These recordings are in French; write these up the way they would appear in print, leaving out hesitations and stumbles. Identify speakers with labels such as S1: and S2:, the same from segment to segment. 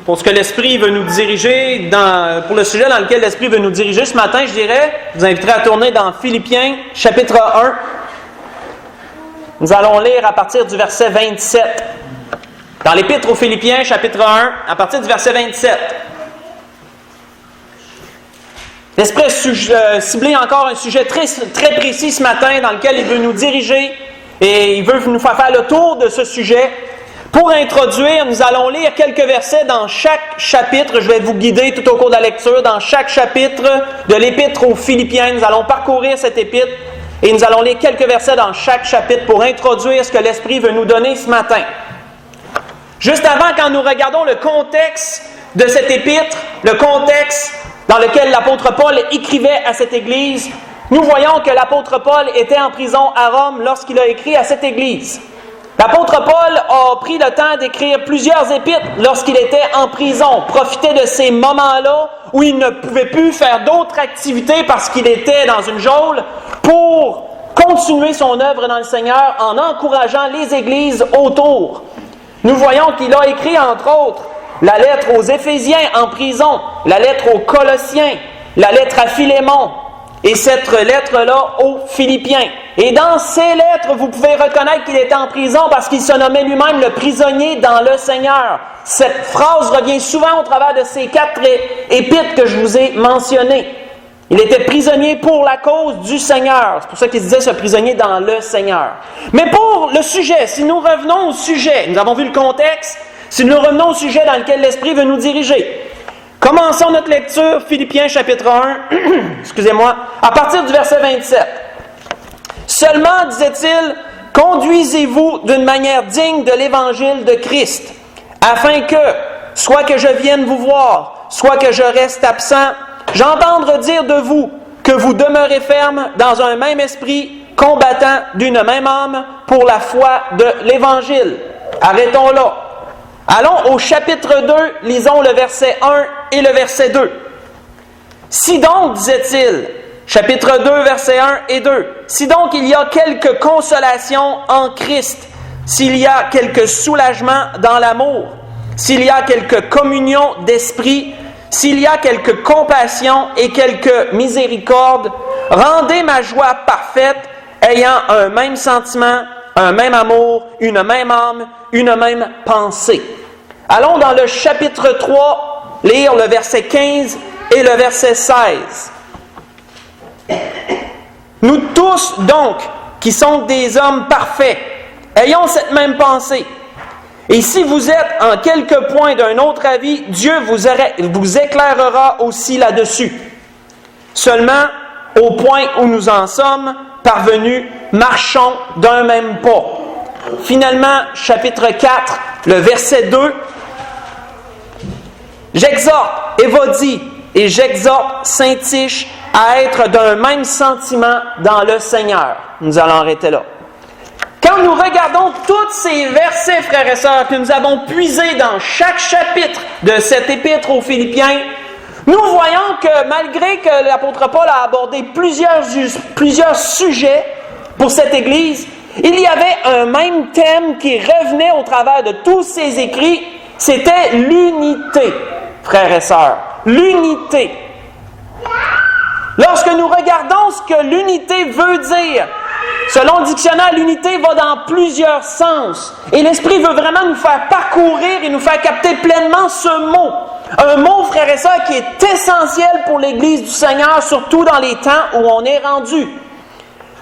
S1: pour ce que l'Esprit veut nous diriger, pour le sujet dans lequel l'Esprit veut nous diriger ce matin, je dirais, je vous inviterai à tourner dans Philippiens, chapitre 1. Nous allons lire à partir du verset 27. Dans l'Épître aux Philippiens, chapitre 1, à partir du verset 27. L'Esprit a ciblé encore un sujet très, très précis ce matin dans lequel il veut nous diriger et il veut nous faire le tour de ce sujet. Pour introduire, nous allons lire quelques versets dans chaque chapitre. Je vais vous guider tout au cours de la lecture. Dans chaque chapitre de l'Épître aux Philippiens, nous allons parcourir cette épître et nous allons lire quelques versets dans chaque chapitre pour introduire ce que l'Esprit veut nous donner ce matin. Juste avant, quand nous regardons le contexte de cette épître, le contexte dans lequel l'apôtre Paul écrivait à cette église, nous voyons que l'apôtre Paul était en prison à Rome lorsqu'il a écrit à cette église. L'apôtre Paul a pris le temps d'écrire plusieurs épîtres lorsqu'il était en prison, profiter de ces moments-là où il ne pouvait plus faire d'autres activités parce qu'il était dans une geôle pour continuer son œuvre dans le Seigneur en encourageant les églises autour. Nous voyons qu'il a écrit, entre autres, la lettre aux Éphésiens en prison, la lettre aux Colossiens, la lettre à Philémon et cette lettre-là aux Philippiens. Et dans ces lettres, vous pouvez reconnaître qu'il était en prison parce qu'il se nommait lui-même le prisonnier dans le Seigneur. Cette phrase revient souvent au travers de ces 4 épîtres que je vous ai mentionnées. Il était prisonnier pour la cause du Seigneur. C'est pour ça qu'il se disait ce prisonnier dans le Seigneur. Mais pour le sujet, si nous revenons au sujet, nous avons vu le contexte, si nous revenons au sujet dans lequel l'Esprit veut nous diriger, commençons notre lecture, Philippiens chapitre 1, excusez-moi, à partir du verset 27. Seulement, disait-il, conduisez-vous d'une manière digne de l'évangile de Christ, afin que, soit que je vienne vous voir, soit que je reste absent, j'entendre dire de vous que vous demeurez ferme dans un même esprit, combattant d'une même âme pour la foi de l'Évangile. Arrêtons là. Allons au chapitre 2, lisons le verset 1 et le verset 2. Si donc, disait-il, chapitre 2, versets 1 et 2, si donc il y a quelque consolation en Christ, s'il y a quelque soulagement dans l'amour, s'il y a quelque communion d'esprit, s'il y a quelque compassion et quelque miséricorde, rendez ma joie parfaite, ayant un même sentiment, un même amour, une même âme, une même pensée. Allons dans le chapitre 3, lire le verset 15 et le verset 16. Nous tous, donc, qui sommes des hommes parfaits, ayons cette même pensée. Et si vous êtes en quelque point d'un autre avis, Dieu vous éclairera aussi là-dessus. Seulement, au point où nous en sommes parvenus, marchons d'un même pas. Finalement, chapitre 4, le verset 2. J'exhorte Évodie et j'exhorte Syntyche à être d'un même sentiment dans le Seigneur. Nous allons arrêter là. Quand nous regardons tous ces versets, frères et sœurs, que nous avons puisés dans chaque chapitre de cette épître aux Philippiens, nous voyons que malgré que l'apôtre Paul a abordé plusieurs sujets pour cette Église, il y avait un même thème qui revenait au travers de tous ces écrits, c'était l'unité, frères et sœurs. L'unité. Lorsque nous regardons ce que l'unité veut dire, selon le dictionnaire, l'unité va dans plusieurs sens. Et l'Esprit veut vraiment nous faire parcourir et nous faire capter pleinement ce mot. Un mot, frères et sœurs, qui est essentiel pour l'Église du Seigneur, surtout dans les temps où on est rendu.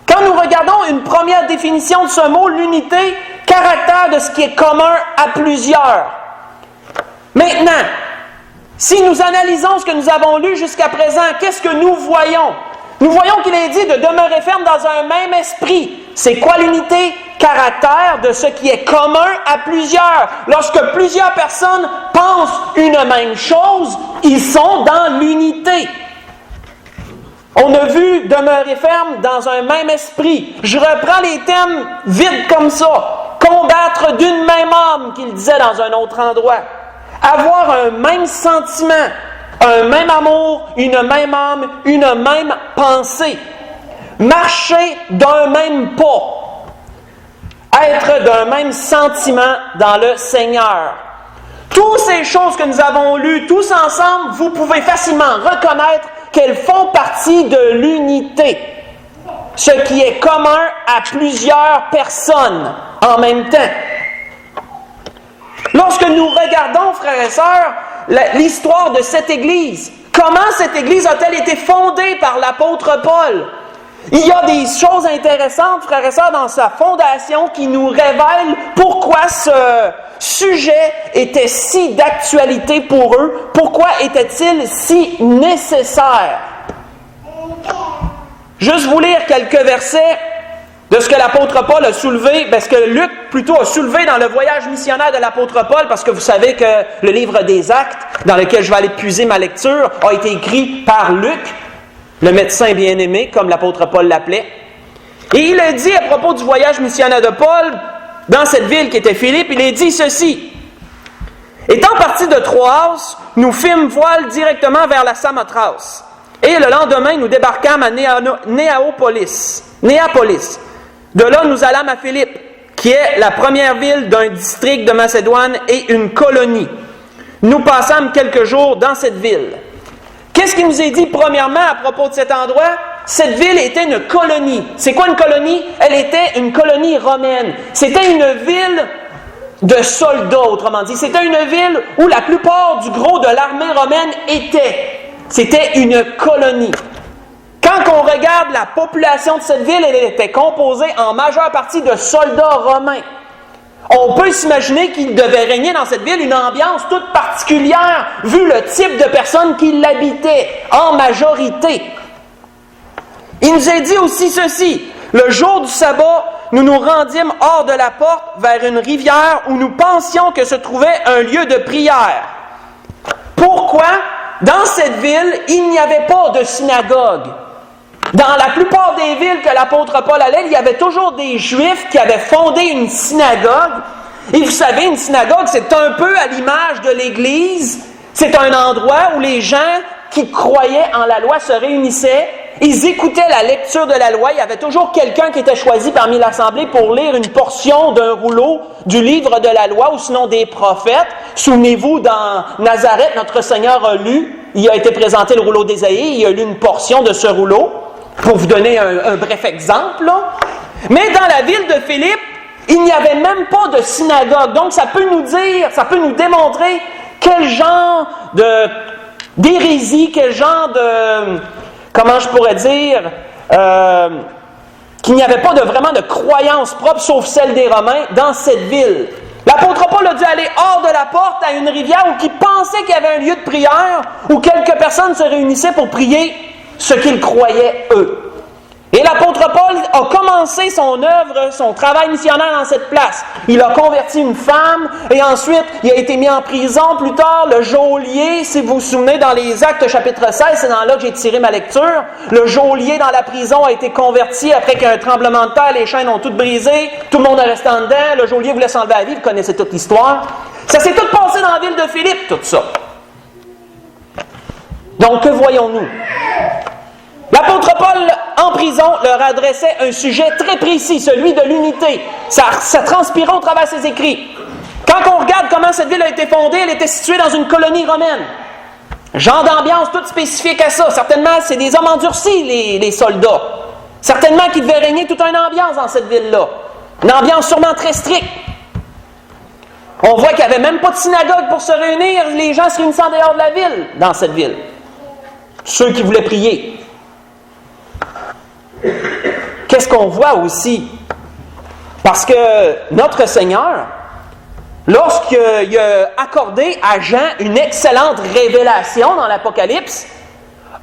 S1: Quand nous regardons une première définition de ce mot, l'unité, caractère de ce qui est commun à plusieurs. Maintenant, si nous analysons ce que nous avons lu jusqu'à présent, qu'est-ce que nous voyons? Nous voyons qu'il est dit de demeurer ferme dans un même esprit. C'est quoi l'unité? Caractère de ce qui est commun à plusieurs. Lorsque plusieurs personnes pensent une même chose, ils sont dans l'unité. On a vu demeurer ferme dans un même esprit. Je reprends les thèmes vides comme ça. Combattre d'une même âme, qu'il disait dans un autre endroit. Avoir un même sentiment, un même amour, une même âme, une même pensée. Marcher d'un même pas. Être d'un même sentiment dans le Seigneur. Toutes ces choses que nous avons lues, tous ensemble, vous pouvez facilement reconnaître qu'elles font partie de l'unité. Ce qui est commun à plusieurs personnes en même temps. Lorsque nous regardons, frères et sœurs, l'histoire de cette Église, comment cette Église a-t-elle été fondée par l'apôtre Paul? Il y a des choses intéressantes, frères et sœurs, dans sa fondation qui nous révèlent pourquoi ce sujet était si d'actualité pour eux, pourquoi était-il si nécessaire. Juste vous lire quelques versets de ce que l'apôtre Paul a soulevé, ce que Luc plutôt a soulevé dans le voyage missionnaire de l'apôtre Paul, parce que vous savez que le livre des Actes, dans lequel je vais aller puiser ma lecture, a été écrit par Luc, le médecin bien-aimé, comme l'apôtre Paul l'appelait. Et il a dit à propos du voyage missionnaire de Paul, dans cette ville qui était Philippe, il a dit ceci. « Étant partis de Troas, nous fîmes voile directement vers la Samothrace. Et le lendemain, nous débarquâmes à Néapolis. De là, nous allâmes à Philippe, qui est la première ville d'un district de Macédoine et une colonie. Nous passâmes quelques jours dans cette ville. » Qu'est-ce qui nous est dit premièrement à propos de cet endroit? Cette ville était une colonie. C'est quoi une colonie? Elle était une colonie romaine. C'était une ville de soldats, autrement dit. C'était une ville où la plupart du gros de l'armée romaine était. C'était une colonie. Quand on regarde la population de cette ville, elle était composée en majeure partie de soldats romains. On peut s'imaginer qu'il devait régner dans cette ville une ambiance toute particulière, vu le type de personnes qui l'habitaient, en majorité. Il nous est dit aussi ceci, le jour du sabbat, nous nous rendîmes hors de la porte vers une rivière où nous pensions que se trouvait un lieu de prière. Pourquoi? Dans cette ville, il n'y avait pas de synagogue. Dans la plupart des villes que l'apôtre Paul allait, il y avait toujours des Juifs qui avaient fondé une synagogue. Et vous savez, une synagogue, c'est un peu à l'image de l'Église. C'est un endroit où les gens qui croyaient en la loi se réunissaient. Ils écoutaient la lecture de la loi. Il y avait toujours quelqu'un qui était choisi parmi l'Assemblée pour lire une portion d'un rouleau du livre de la loi ou sinon des prophètes. Souvenez-vous, dans Nazareth, notre Seigneur a lu, il a été présenté le rouleau d'Ésaïe, il a lu une portion de ce rouleau. Pour vous donner un bref exemple, là. Mais dans la ville de Philippe, il n'y avait même pas de synagogue. Donc, ça peut nous démontrer quel genre d'hérésie, quel genre de, comment je pourrais dire, qu'il n'y avait pas vraiment de croyance propre, sauf celle des Romains, dans cette ville. L'apôtre Paul a dû aller hors de la porte à une rivière où il pensait qu'il y avait un lieu de prière, où quelques personnes se réunissaient pour prier ce qu'ils croyaient eux. Et l'apôtre Paul a commencé son œuvre, son travail missionnaire dans cette place. Il a converti une femme et ensuite il a été mis en prison. Plus tard, le geôlier, si vous vous souvenez, dans les Actes chapitre 16, c'est dans là que j'ai tiré ma lecture, le geôlier dans la prison a été converti après qu'il y a un tremblement de terre, les chaînes ont toutes brisé, tout le monde est resté en dedans, le geôlier voulait s'enlever la vie, vous connaissez toute l'histoire. Ça s'est tout passé dans la ville de Philippe, tout ça. Donc, que voyons-nous? L'apôtre Paul, en prison, leur adressait un sujet très précis, celui de l'unité. Ça transpirait au travers de ses écrits. Quand on regarde comment cette ville a été fondée, elle était située dans une colonie romaine. Genre d'ambiance toute spécifique à ça. Certainement, c'est des hommes endurcis, les soldats. Certainement qu'il devait régner toute une ambiance dans cette ville-là. Une ambiance sûrement très stricte. On voit qu'il n'y avait même pas de synagogue pour se réunir. Les gens se réunissaient en dehors de la ville, dans cette ville. Ceux qui voulaient prier. Qu'est-ce qu'on voit aussi? Parce que notre Seigneur, lorsqu'il a accordé à Jean une excellente révélation dans l'Apocalypse,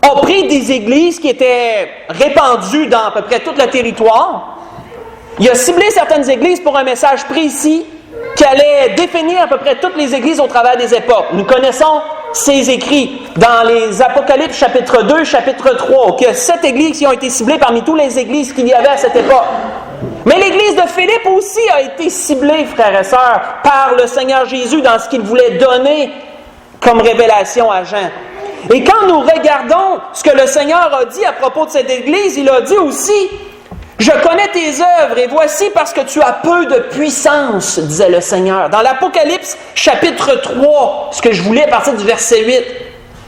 S1: a pris des églises qui étaient répandues dans à peu près tout le territoire. Il a ciblé certaines églises pour un message précis qui allait définir à peu près toutes les églises au travers des époques. Nous connaissons ces écrits dans les Apocalypses chapitre 2, chapitre 3, qu'il y a 7 églises qui ont été ciblées parmi toutes les églises qu'il y avait à cette époque. Mais l'église de Philippe aussi a été ciblée, frères et sœurs, par le Seigneur Jésus dans ce qu'il voulait donner comme révélation à Jean. Et quand nous regardons ce que le Seigneur a dit à propos de cette église, il a dit aussi Je connais tes œuvres, et voici parce que tu as peu de puissance, disait le Seigneur. Dans l'Apocalypse, chapitre 3, ce que je voulais à partir du verset 8.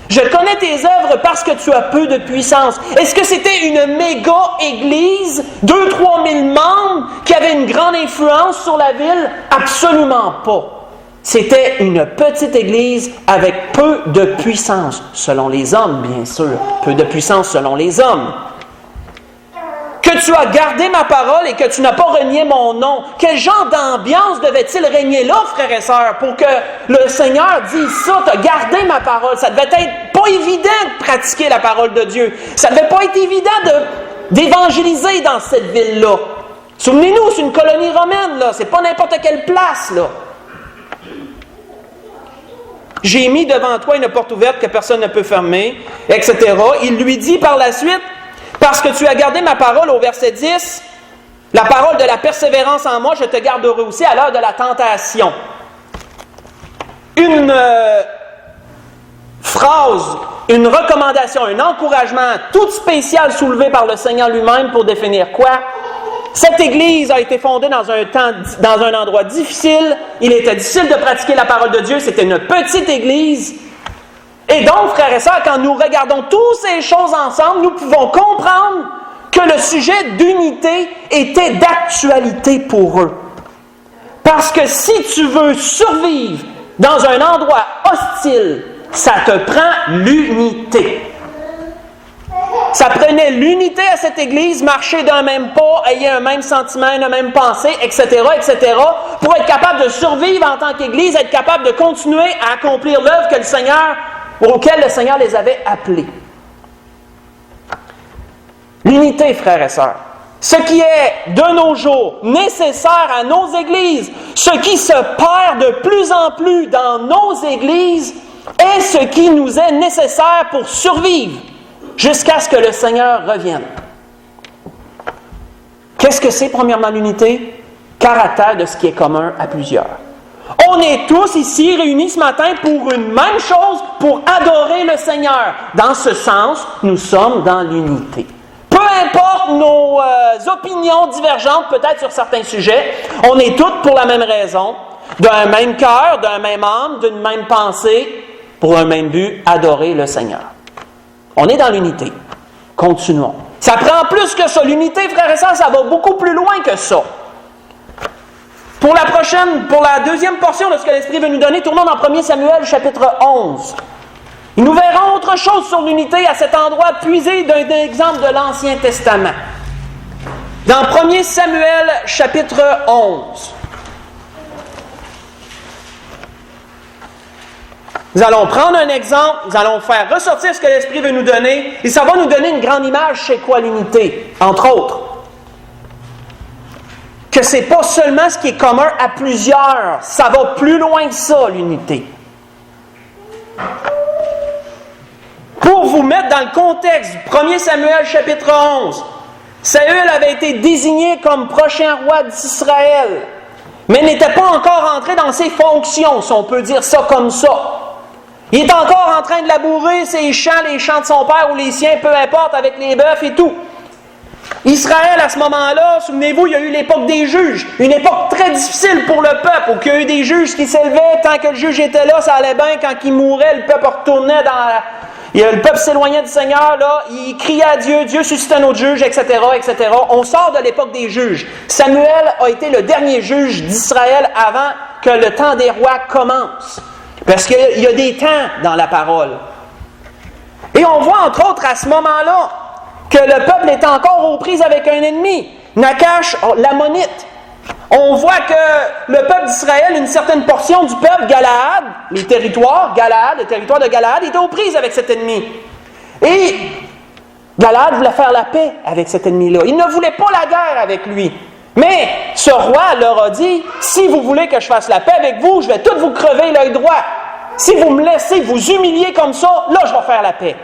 S1: Je connais tes œuvres parce que tu as peu de puissance. Est-ce que c'était une méga-église, 2-3 000 membres, qui avait une grande influence sur la ville? Absolument pas. C'était une petite église avec peu de puissance, selon les hommes, bien sûr. Peu de puissance selon les hommes. Que tu as gardé ma parole et que tu n'as pas renié mon nom. Quel genre d'ambiance devait-il régner là, frères et sœurs, pour que le Seigneur dise ça, tu as gardé ma parole? Ça devait être pas évident de pratiquer la parole de Dieu. Ça devait pas être évident d'évangéliser dans cette ville-là. Souvenez-nous, c'est une colonie romaine, là. C'est pas n'importe quelle place, là. J'ai mis devant toi une porte ouverte que personne ne peut fermer, etc. Il lui dit par la suite, parce que tu as gardé ma parole au verset 10, la parole de la persévérance en moi, je te garderai aussi à l'heure de la tentation. Une phrase, une recommandation, un encouragement tout spécial soulevé par le Seigneur lui-même pour définir quoi? Cette Église a été fondée dans un endroit difficile. Il était difficile de pratiquer la parole de Dieu. C'était une petite Église. Et donc, frères et sœurs, quand nous regardons toutes ces choses ensemble, nous pouvons comprendre que le sujet d'unité était d'actualité pour eux. Parce que si tu veux survivre dans un endroit hostile, ça te prend l'unité. Ça prenait l'unité à cette Église, marcher d'un même pas, ayer un même sentiment, une même pensée, etc., etc., pour être capable de survivre en tant qu'Église, être capable de continuer à accomplir l'œuvre auquel le Seigneur les avait appelés. L'unité, frères et sœurs. Ce qui est, de nos jours, nécessaire à nos églises, ce qui se perd de plus en plus dans nos églises, est ce qui nous est nécessaire pour survivre jusqu'à ce que le Seigneur revienne. Qu'est-ce que c'est, premièrement, l'unité? Caractère de ce qui est commun à plusieurs. On est tous ici réunis ce matin pour une même chose, pour adorer le Seigneur. Dans ce sens, nous sommes dans l'unité. Peu importe nos opinions divergentes, peut-être sur certains sujets, on est tous pour la même raison, d'un même cœur, d'un même âme, d'une même pensée, pour un même but, adorer le Seigneur. On est dans l'unité. Continuons. Ça prend plus que ça. L'unité, frères et sœurs, ça va beaucoup plus loin que ça. Pour la deuxième portion de ce que l'Esprit veut nous donner, tournons dans 1 Samuel, chapitre 11. Et nous verrons autre chose sur l'unité à cet endroit, puisé d'un exemple de l'Ancien Testament. Dans 1 Samuel, chapitre 11. Nous allons prendre un exemple, nous allons faire ressortir ce que l'Esprit veut nous donner, et ça va nous donner une grande image, c'est quoi l'unité, entre autres. Que c'est pas seulement ce qui est commun à plusieurs, ça va plus loin que ça, l'unité. Pour vous mettre dans le contexte du 1 Samuel chapitre 11, Saül avait été désigné comme prochain roi d'Israël, mais n'était pas encore entré dans ses fonctions, si on peut dire ça comme ça. Il est encore en train de labourer ses champs, les champs de son père ou les siens, peu importe, avec les bœufs et tout. Israël, à ce moment-là, souvenez-vous, il y a eu l'époque des juges, une époque très difficile pour le peuple, où il y a eu des juges qui s'élevaient, tant que le juge était là, ça allait bien, quand il mourait, le peuple retournait le peuple s'éloignait du Seigneur, là, il criait à Dieu, Dieu suscitait un autre juge, etc., etc. On sort de l'époque des juges. Samuel a été le dernier juge d'Israël avant que le temps des rois commence. Parce qu'il y a des temps dans la parole. Et on voit, entre autres, à ce moment-là, que le peuple est encore aux prises avec un ennemi, Nachash, l'Ammonite. On voit que le peuple d'Israël, une certaine portion du peuple, Galaad, les territoires de Galaad, étaient aux prises avec cet ennemi. Et Galaad voulait faire la paix avec cet ennemi-là. Il ne voulait pas la guerre avec lui. Mais ce roi leur a dit, si vous voulez que je fasse la paix avec vous, je vais tout vous crever l'œil droit. Si vous me laissez vous humilier comme ça, là je vais faire la paix.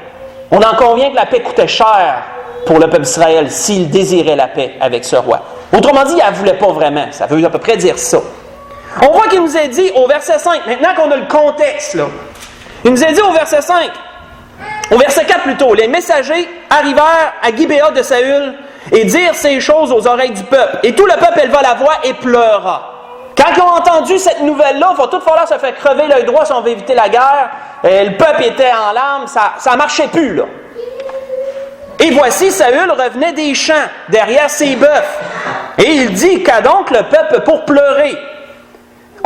S1: On en convient que la paix coûtait cher pour le peuple d'Israël s'il désirait la paix avec ce roi. Autrement dit, il ne la voulait pas vraiment. Ça veut à peu près dire ça. On voit qu'il nous a dit au verset 5, maintenant qu'on a le contexte, là, il nous a dit au verset 5, au verset 4 plutôt, les messagers arrivèrent à Gibéa de Saül et dire ces choses aux oreilles du peuple. Et tout le peuple éleva la voix et pleura. Quand ils ont entendu cette nouvelle-là, il va tout falloir se faire crever l'œil droit si on veut éviter la guerre. Le peuple était en larmes, ça ne marchait plus, là. Et voici, Saül revenait des champs, derrière ses bœufs. Et il dit, qu'a donc le peuple pour pleurer?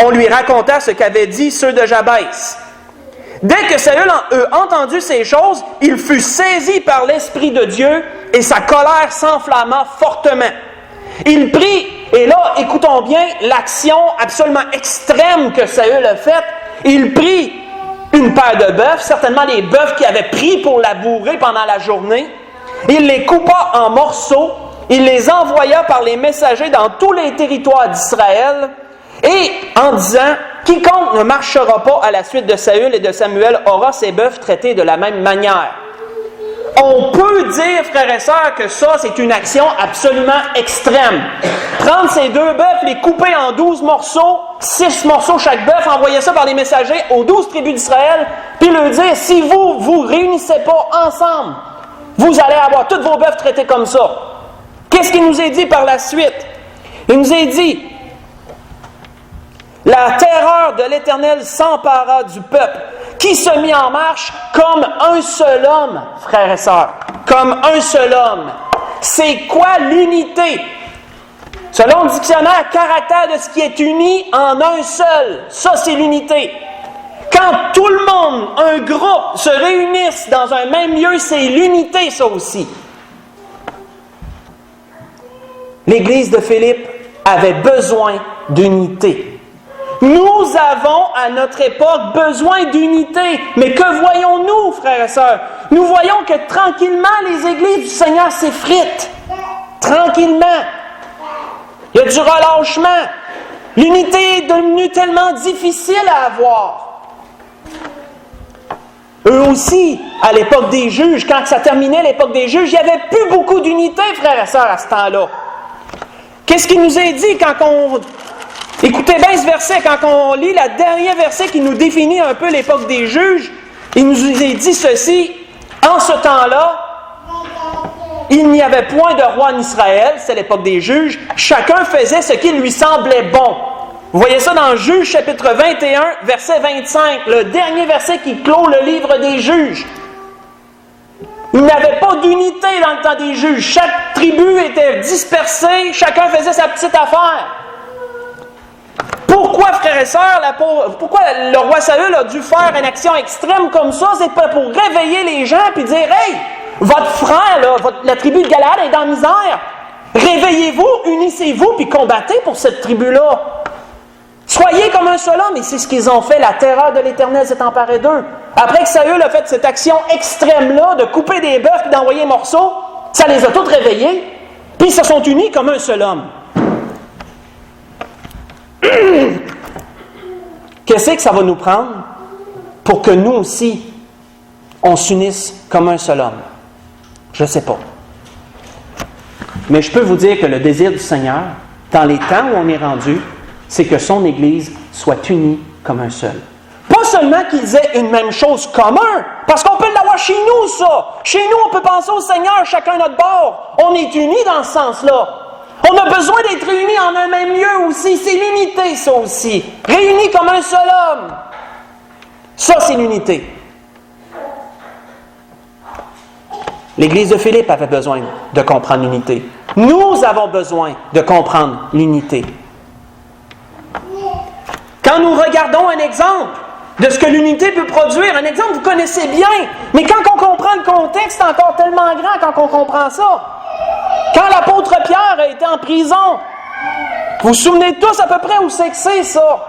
S1: On lui raconta ce qu'avaient dit ceux de Jabès. Dès que Saül eut entendu ces choses, il fut saisi par l'Esprit de Dieu et sa colère s'enflamma fortement. Il prit, et là, écoutons bien l'action absolument extrême que Saül a faite. Il prit une paire de bœufs, certainement les bœufs qu'il avait pris pour labourer pendant la journée. Il les coupa en morceaux, il les envoya par les messagers dans tous les territoires d'Israël, et en disant, quiconque ne marchera pas à la suite de Saül et de Samuel aura ses bœufs traités de la même manière. On peut dire, frères et sœurs, que ça, c'est une action absolument extrême. Prendre ces 2 bœufs, les couper en 12 morceaux, 6 morceaux chaque bœuf, envoyer ça par les messagers aux 12 tribus d'Israël, puis leur dire, si vous vous réunissez pas ensemble, vous allez avoir tous vos bœufs traités comme ça. Qu'est-ce qu'il nous est dit par la suite? Il nous est dit, la terreur de l'Éternel s'empara du peuple, qui se mit en marche comme un seul homme, frères et sœurs. Comme un seul homme. C'est quoi l'unité? Selon le dictionnaire, caractère de ce qui est uni en un seul. Ça, c'est l'unité. Quand tout le monde, un groupe, se réunissent dans un même lieu, c'est l'unité, ça aussi. L'Église de Philippe avait besoin d'unité. Nous avons, à notre époque, besoin d'unité. Mais que voyons-nous, frères et sœurs? Nous voyons que tranquillement, les églises du Seigneur s'effritent. Tranquillement. Il y a du relâchement. L'unité est devenue tellement difficile à avoir. Eux aussi, à l'époque des juges, quand ça terminait l'époque des juges, il n'y avait plus beaucoup d'unité, frères et sœurs, à ce temps-là. Qu'est-ce qu'il nous est dit quand on... Écoutez bien ce verset, quand on lit le dernier verset qui nous définit un peu l'époque des juges, il nous est dit ceci, en ce temps-là, il n'y avait point de roi en Israël, c'est l'époque des juges, chacun faisait ce qui lui semblait bon. Vous voyez ça dans Juges chapitre 21, verset 25, le dernier verset qui clôt le livre des juges. Il n'y avait pas d'unité dans le temps des juges, chaque tribu était dispersée, chacun faisait sa petite affaire. Pourquoi, frères et sœurs, pourquoi le roi Saül a dû faire une action extrême comme ça? C'est pour réveiller les gens et dire, « Hey, votre frère, là, la tribu de Galaad est dans la misère. Réveillez-vous, unissez-vous, puis combattez pour cette tribu-là. Soyez comme un seul homme. » Et c'est ce qu'ils ont fait. La terreur de l'Éternel s'est emparée d'eux. Après que Saül a fait cette action extrême-là, de couper des bœufs et d'envoyer des morceaux, ça les a tous réveillés. Puis ils se sont unis comme un seul homme. Qu'est-ce que ça va nous prendre pour que nous aussi, on s'unisse comme un seul homme? Je ne sais pas. Mais je peux vous dire que le désir du Seigneur, dans les temps où on est rendu, c'est que son Église soit unie comme un seul. Pas seulement qu'ils aient une même chose commun, parce qu'on peut l'avoir chez nous, ça. Chez nous, on peut penser au Seigneur, chacun notre bord. On est unis dans ce sens-là. On a besoin d'être réunis en un même lieu aussi. C'est l'unité, ça aussi. Réunis comme un seul homme. Ça, c'est l'unité. L'Église de Philippe avait besoin de comprendre l'unité. Nous avons besoin de comprendre l'unité. Quand nous regardons un exemple de ce que l'unité peut produire, un exemple que vous connaissez bien, mais quand on comprend le contexte, c'est encore tellement grand quand on comprend ça. Quand l'apôtre Pierre a été en prison, vous vous souvenez tous à peu près où c'est que c'est ça?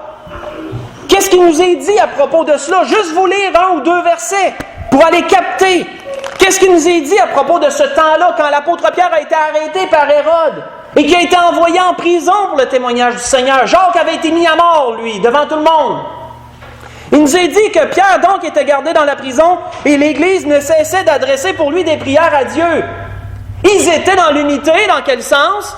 S1: Qu'est-ce qu'il nous est dit à propos de cela? Juste vous lire 1 ou 2 versets pour aller capter. Qu'est-ce qu'il nous est dit à propos de ce temps-là, quand l'apôtre Pierre a été arrêté par Hérode et qui a été envoyé en prison pour le témoignage du Seigneur? Jacques avait été mis à mort, lui, devant tout le monde. Il nous est dit que Pierre, donc, était gardé dans la prison et l'Église ne cessait d'adresser pour lui des prières à Dieu. Ils étaient dans l'unité, dans quel sens?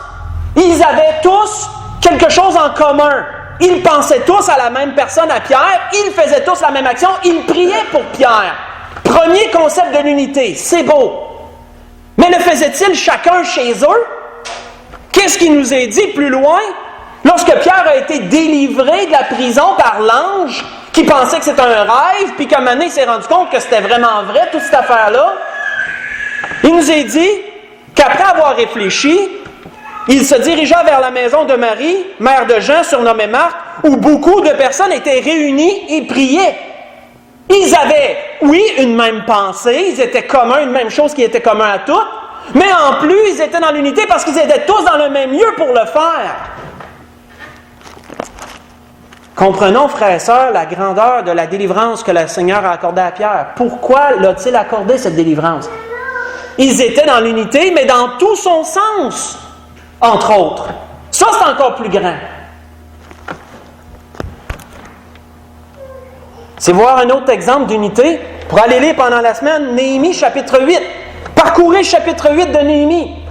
S1: Ils avaient tous quelque chose en commun. Ils pensaient tous à la même personne, à Pierre. Ils faisaient tous la même action. Ils priaient pour Pierre. Premier concept de l'unité. C'est beau. Mais le faisaient-ils chacun chez eux? Qu'est-ce qui nous est dit plus loin? Lorsque Pierre a été délivré de la prison par l'ange, qui pensait que c'était un rêve, puis qu'à un moment donné, il s'est rendu compte que c'était vraiment vrai, toute cette affaire-là, il nous est dit qu'après avoir réfléchi, il se dirigea vers la maison de Marie, mère de Jean, surnommée Marc, où beaucoup de personnes étaient réunies et priaient. Ils avaient, oui, une même pensée, ils étaient communs, une même chose qui était commun à tous, mais en plus, ils étaient dans l'unité parce qu'ils étaient tous dans le même lieu pour le faire. Comprenons, frères et sœurs, la grandeur de la délivrance que le Seigneur a accordée à Pierre. Pourquoi l'a-t-il accordé cette délivrance? Ils étaient dans l'unité, mais dans tout son sens, entre autres. Ça, c'est encore plus grand. C'est voir un autre exemple d'unité. Pour aller lire pendant la semaine, Néhémie, chapitre 8. Parcourez le chapitre 8 de Néhémie.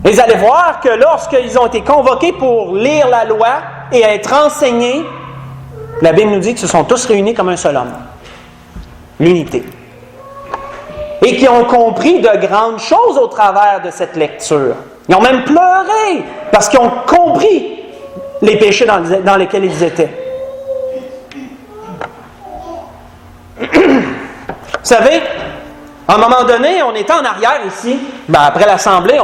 S1: Et vous allez voir que lorsqu'ils ont été convoqués pour lire la loi et être enseignés, la Bible nous dit qu'ils se sont tous réunis comme un seul homme. L'unité. Et qui ont compris de grandes choses au travers de cette lecture. Ils ont même pleuré parce qu'ils ont compris les péchés dans lesquels ils étaient. Vous savez, à un moment donné, on était en arrière ici. Après l'assemblée,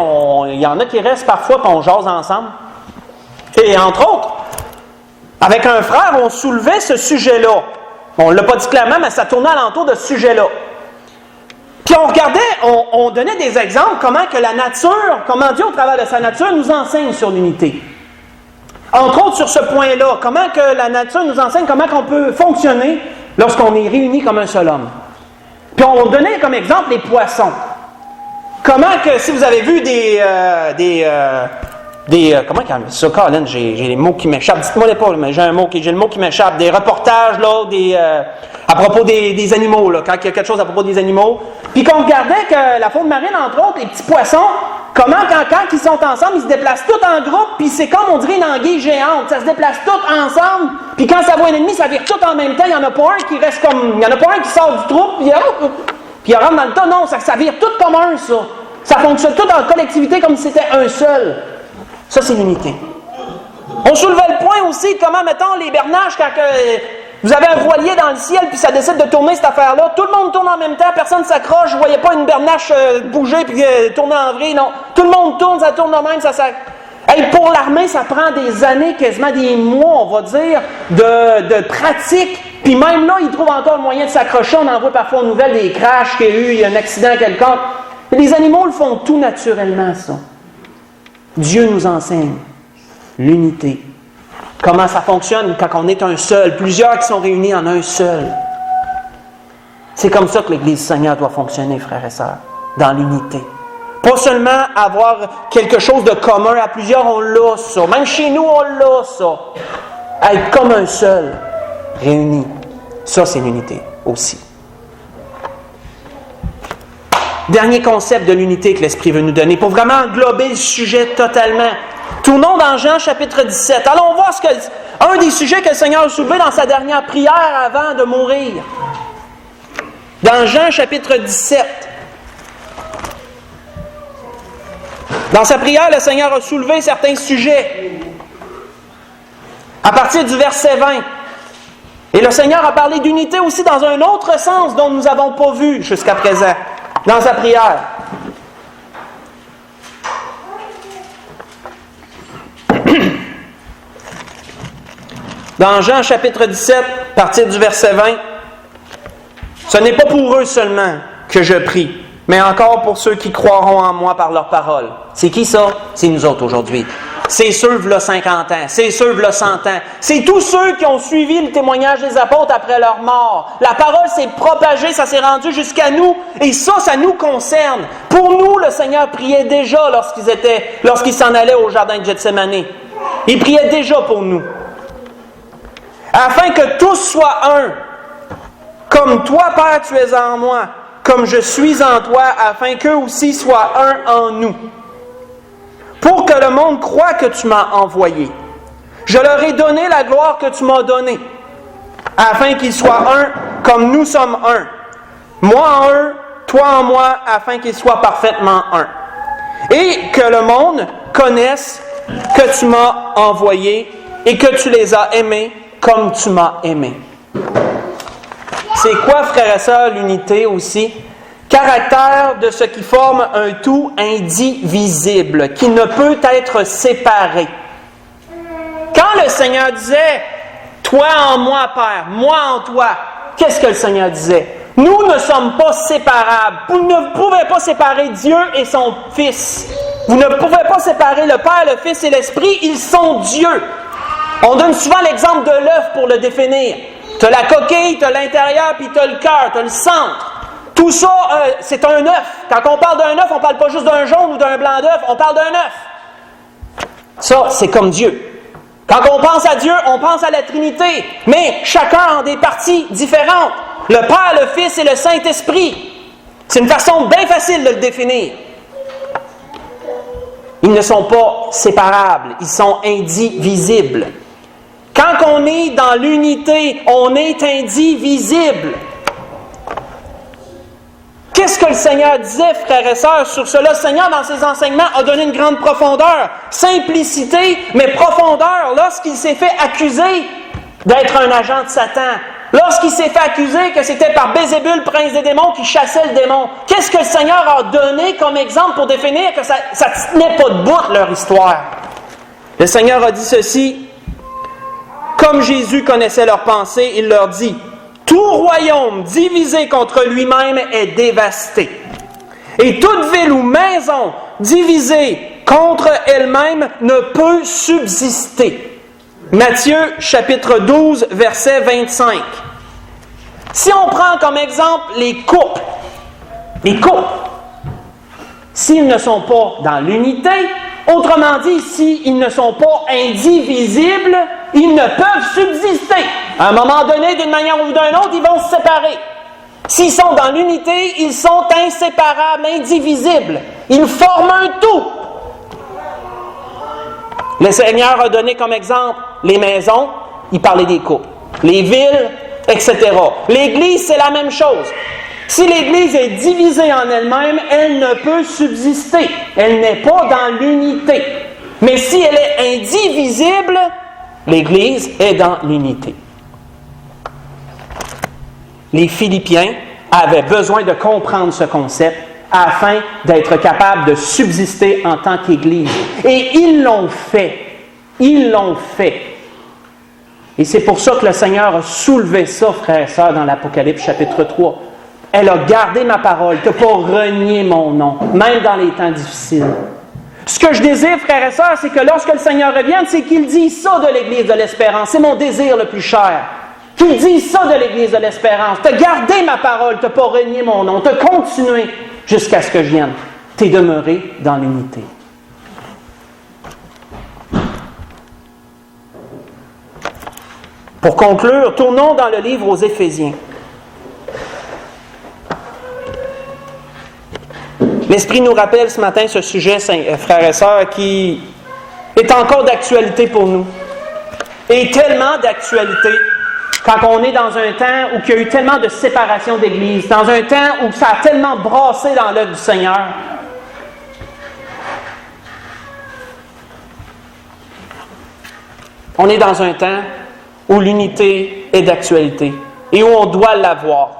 S1: il y en a qui restent parfois et on jase ensemble. Et entre autres, avec un frère, on soulevait ce sujet-là. On ne l'a pas dit clairement, mais ça tournait alentour de ce sujet-là. Puis on regardait, on donnait des exemples, comment que la nature, comment Dieu au travers de sa nature nous enseigne sur l'unité. Entre autres sur ce point-là, comment que la nature nous enseigne, comment qu'on peut fonctionner lorsqu'on est réunis comme un seul homme. Puis on donnait comme exemple les poissons. Comment que, si vous avez vu comment ça, Colin, j'ai les mots qui m'échappent. Dites-moi les pas, mais j'ai le mot qui m'échappe. Des reportages, là, à propos des animaux, là, quand il y a quelque chose à propos des animaux. Puis qu'on regardait que la faune marine, entre autres, les petits poissons, comment quand ils sont ensemble, ils se déplacent tous en groupe, puis c'est comme on dirait une anguille géante. Ça se déplace tous ensemble, puis quand ça voit un ennemi, ça vire tout en même temps. Il n'y en a pas un qui reste comme. Il n'y en a pas un qui sort du trou, puis il rentre dans le tas. Non, ça vire tout comme un, ça. Ça fonctionne tout en collectivité comme si c'était un seul. Ça, c'est l'unité. On soulevait le point aussi de comment, mettons, les bernaches, quand vous avez un voilier dans le ciel, puis ça décide de tourner cette affaire-là, tout le monde tourne en même temps, personne ne s'accroche, je ne voyais pas une bernache bouger puis tourner en vrille, non. Tout le monde tourne, ça tourne de même, Hey, pour l'armée, ça prend des années, quasiment des mois, on va dire, de pratique. Puis même là, ils trouvent encore le moyen de s'accrocher. On envoie parfois aux nouvelles des crashs qu'il y a eu, il y a un accident quelconque. Les animaux le font tout naturellement, ça. Dieu nous enseigne l'unité. Comment ça fonctionne quand on est un seul, plusieurs qui sont réunis en un seul. C'est comme ça que l'Église du Seigneur doit fonctionner, frères et sœurs, dans l'unité. Pas seulement avoir quelque chose de commun à plusieurs, on l'a ça. Même chez nous, on l'a ça. Être comme un seul, réunis. Ça, c'est l'unité aussi. Dernier concept de l'unité que l'Esprit veut nous donner, pour vraiment englober le sujet totalement. Tournons dans Jean chapitre 17. Allons voir un des sujets que le Seigneur a soulevé dans sa dernière prière avant de mourir. Dans Jean chapitre 17. Dans sa prière, le Seigneur a soulevé certains sujets. À partir du verset 20. Et le Seigneur a parlé d'unité aussi dans un autre sens dont nous n'avons pas vu jusqu'à présent. Dans sa prière. Dans Jean chapitre 17, à partir du verset 20, ce n'est pas pour eux seulement que je prie, mais encore pour ceux qui croiront en moi par leur parole. C'est qui ça? C'est nous autres aujourd'hui. C'est ceux v'là 50 ans, c'est ceux v'là 100 ans. C'est tous ceux qui ont suivi le témoignage des apôtres après leur mort. La parole s'est propagée, ça s'est rendu jusqu'à nous, et ça nous concerne. Pour nous, le Seigneur priait déjà lorsqu'il s'en allait au jardin de Gethsémani. Il priait déjà pour nous. Afin que tous soient un, comme toi, Père, tu es en moi, comme je suis en toi, afin qu'eux aussi soient un en nous. Pour que le monde croie que tu m'as envoyé. Je leur ai donné la gloire que tu m'as donnée, afin qu'ils soient un comme nous sommes un. Moi en eux, toi en moi, afin qu'ils soient parfaitement un. Et que le monde connaisse que tu m'as envoyé et que tu les as aimés comme tu m'as aimé. C'est quoi, frères et sœurs, l'unité aussi? Caractère de ce qui forme un tout indivisible, qui ne peut être séparé. Quand le Seigneur disait « Toi en moi, Père, moi en toi », qu'est-ce que le Seigneur disait? Nous ne sommes pas séparables. Vous ne pouvez pas séparer Dieu et son Fils. Vous ne pouvez pas séparer le Père, le Fils et l'Esprit. Ils sont Dieu. On donne souvent l'exemple de l'œuf pour le définir. Tu as la coquille, tu as l'intérieur, puis tu as le cœur, tu as le centre. Tout ça, c'est un œuf. Quand on parle d'un œuf, on ne parle pas juste d'un jaune ou d'un blanc d'œuf, on parle d'un œuf. Ça, c'est comme Dieu. Quand on pense à Dieu, on pense à la Trinité, mais chacun en des parties différentes. Le Père, le Fils et le Saint-Esprit. C'est une façon bien facile de le définir. Ils ne sont pas séparables, ils sont indivisibles. Quand on est dans l'unité, on est indivisible. Qu'est-ce que le Seigneur disait, frères et sœurs, sur cela? Le Seigneur, dans ses enseignements, a donné une grande profondeur, simplicité, mais profondeur, lorsqu'il s'est fait accuser d'être un agent de Satan. Lorsqu'il s'est fait accuser que c'était par Bézébul, prince des démons, qui chassait le démon. Qu'est-ce que le Seigneur a donné comme exemple pour définir que ça ne tenait pas debout, leur histoire? Le Seigneur a dit ceci. Comme Jésus connaissait leurs pensées, il leur dit « Tout royaume divisé contre lui-même est dévasté. Et toute ville ou maison divisée contre elle-même ne peut subsister. » Matthieu, chapitre 12, verset 25. Si on prend comme exemple les couples, s'ils ne sont pas dans l'unité, autrement dit, s'ils ne sont pas indivisibles, ils ne peuvent subsister. À un moment donné, d'une manière ou d'une autre, ils vont se séparer. S'ils sont dans l'unité, ils sont inséparables, indivisibles. Ils forment un tout. Le Seigneur a donné comme exemple les maisons, il parlait des couples, les villes, etc. L'Église, c'est la même chose. Si l'Église est divisée en elle-même, elle ne peut subsister. Elle n'est pas dans l'unité. Mais si elle est indivisible, l'Église est dans l'unité. Les Philippiens avaient besoin de comprendre ce concept afin d'être capables de subsister en tant qu'Église. Et ils l'ont fait. Ils l'ont fait. Et c'est pour ça que le Seigneur a soulevé ça, frères et sœurs, dans l'Apocalypse chapitre 3. Elle a gardé ma parole, tu n'as pas renié mon nom, même dans les temps difficiles. Ce que je désire, frères et sœurs, c'est que lorsque le Seigneur revienne, c'est qu'il dise ça de l'Église de l'Espérance. C'est mon désir le plus cher. Qu'il dise ça de l'Église de l'Espérance. Tu as gardé ma parole, tu n'as pas renié mon nom. Tu as continué jusqu'à ce que je vienne. Tu es demeuré dans l'unité. Pour conclure, tournons dans le livre aux Éphésiens. L'Esprit nous rappelle ce matin ce sujet, frères et sœurs, qui est encore d'actualité pour nous. Et tellement d'actualité quand on est dans un temps où il y a eu tellement de séparation d'Église, dans un temps où ça a tellement brassé dans l'œuvre du Seigneur. On est dans un temps où l'unité est d'actualité et où on doit l'avoir.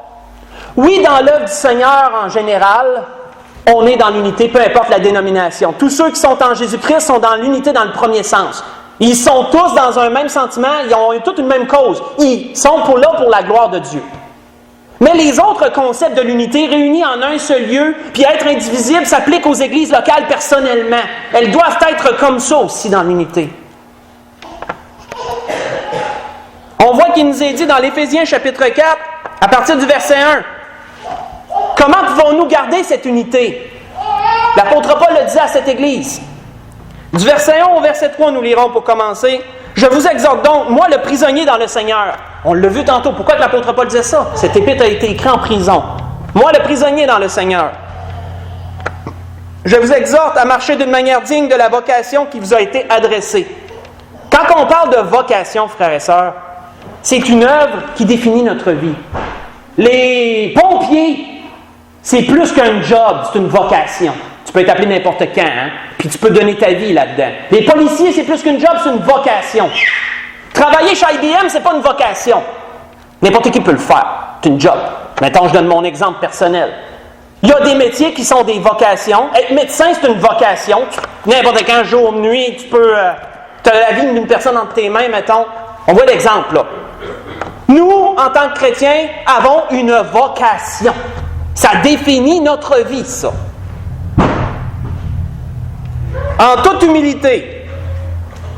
S1: Oui, dans l'œuvre du Seigneur en général, on est dans l'unité, peu importe la dénomination. Tous ceux qui sont en Jésus-Christ sont dans l'unité dans le premier sens. Ils sont tous dans un même sentiment, ils ont toute une même cause. Ils sont là pour la gloire de Dieu. Mais les autres concepts de l'unité réunis en un seul lieu, puis être indivisibles, s'appliquent aux églises locales personnellement. Elles doivent être comme ça aussi dans l'unité. On voit qu'il nous est dit dans l'Éphésiens chapitre 4, à partir du verset 1, comment pouvons-nous garder cette unité? L'apôtre Paul le disait à cette église. Du verset 1 au verset 3, nous lirons pour commencer. « Je vous exhorte donc, moi le prisonnier dans le Seigneur. » On l'a vu tantôt. Pourquoi que l'apôtre Paul disait ça? Cet épître a été écrit en prison. « Moi le prisonnier dans le Seigneur. Je vous exhorte à marcher d'une manière digne de la vocation qui vous a été adressée. » Quand on parle de vocation, frères et sœurs, c'est une œuvre qui définit notre vie. Les pompiers, C'est plus qu'un job, c'est une vocation. Tu peux être appelé n'importe quand, hein? Puis tu peux donner ta vie là-dedans. Les policiers, c'est plus qu'un job, c'est une vocation. Travailler chez IBM, c'est pas une vocation. N'importe qui peut le faire. C'est une job. Maintenant, je donne mon exemple personnel. Il y a des métiers qui sont des vocations. Être médecin, c'est une vocation. N'importe quand, jour, nuit, tu peux... tu as la vie d'une personne entre tes mains, mettons. On voit l'exemple, là. Nous, en tant que chrétiens, avons une vocation. Ça définit notre vie, ça. En toute humilité,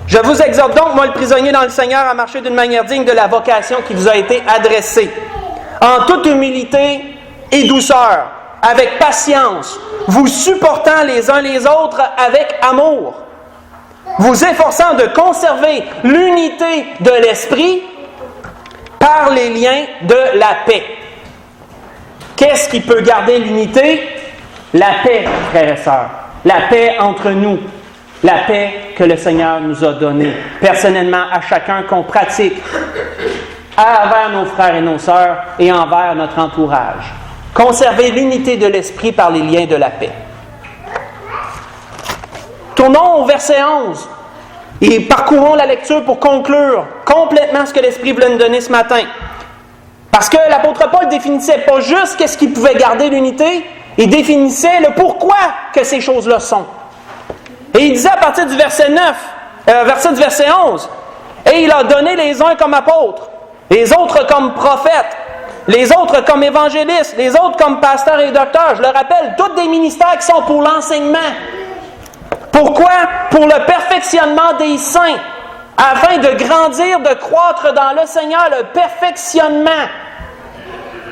S1: je vous exhorte donc, moi le prisonnier dans le Seigneur, à marcher d'une manière digne de la vocation qui vous a été adressée. En toute humilité et douceur, avec patience, vous supportant les uns les autres avec amour, vous efforçant de conserver l'unité de l'esprit par les liens de la paix. Qu'est-ce qui peut garder l'unité? La paix, frères et sœurs. La paix entre nous. La paix que le Seigneur nous a donnée. Personnellement, à chacun qu'on pratique envers nos frères et nos sœurs et envers notre entourage. Conserver l'unité de l'esprit par les liens de la paix. Tournons au verset 11 et parcourons la lecture pour conclure complètement ce que l'Esprit voulait nous donner ce matin. Parce que l'apôtre Paul définissait pas juste qu'est-ce qui pouvait garder l'unité, il définissait le pourquoi que ces choses-là sont. Et il disait à partir du verset 11, « Et il a donné les uns comme apôtres, les autres comme prophètes, les autres comme évangélistes, les autres comme pasteurs et docteurs. » Je le rappelle, tous des ministères qui sont pour l'enseignement. Pourquoi? Pour le perfectionnement des saints, afin de grandir, de croître dans le Seigneur, le perfectionnement.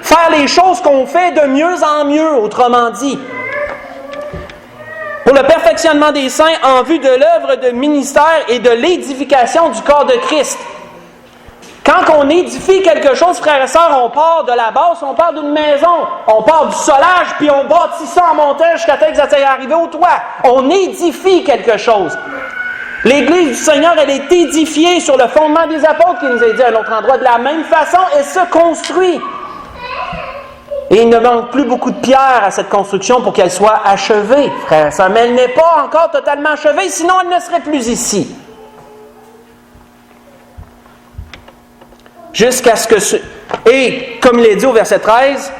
S1: Faire les choses qu'on fait de mieux en mieux, autrement dit. Pour le perfectionnement des saints en vue de l'œuvre de ministère et de l'édification du corps de Christ. Quand on édifie quelque chose, frères et sœurs, on part de la base, on part d'une maison, on part du solage, puis on bâtit ça en montant jusqu'à temps que ça aille arriver au toit. On édifie quelque chose. L'Église du Seigneur, elle est édifiée sur le fondement des apôtres, qui nous a dit à un autre endroit. De la même façon, elle se construit. Et il ne manque plus beaucoup de pierres à cette construction pour qu'elle soit achevée, frères et sœurs. Mais elle n'est pas encore totalement achevée, sinon elle ne serait plus ici. Jusqu'à ce que... Et, comme il est dit au verset 13,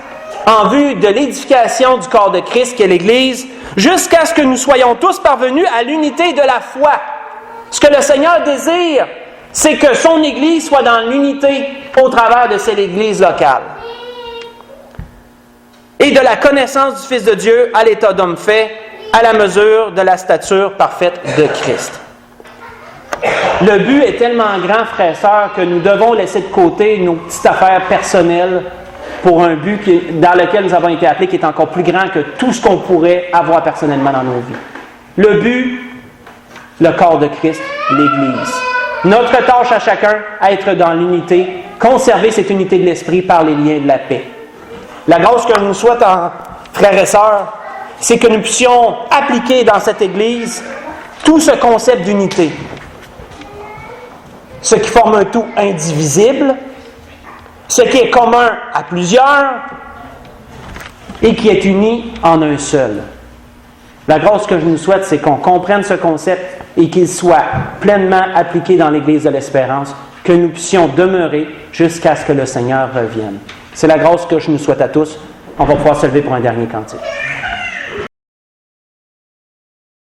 S1: en vue de l'édification du corps de Christ, qui est l'Église, jusqu'à ce que nous soyons tous parvenus à l'unité de la foi. Ce que le Seigneur désire, c'est que son Église soit dans l'unité au travers de cette Église locale. Et de la connaissance du Fils de Dieu à l'état d'homme fait, à la mesure de la stature parfaite de Christ. Le but est tellement grand, frères et sœurs, que nous devons laisser de côté nos petites affaires personnelles pour un but dans lequel nous avons été appelés, qui est encore plus grand que tout ce qu'on pourrait avoir personnellement dans nos vies. Le but, le corps de Christ, l'Église. Notre tâche à chacun, être dans l'unité, conserver cette unité de l'esprit par les liens de la paix. La grâce que je nous souhaite, frères et sœurs, c'est que nous puissions appliquer dans cette Église tout ce concept d'unité. Ce qui forme un tout indivisible, ce qui est commun à plusieurs et qui est uni en un seul. La grâce que je nous souhaite, c'est qu'on comprenne ce concept et qu'il soit pleinement appliqué dans l'Église de l'Espérance, que nous puissions demeurer jusqu'à ce que le Seigneur revienne. C'est la grâce que je nous souhaite à tous. On va pouvoir se lever pour un dernier cantique.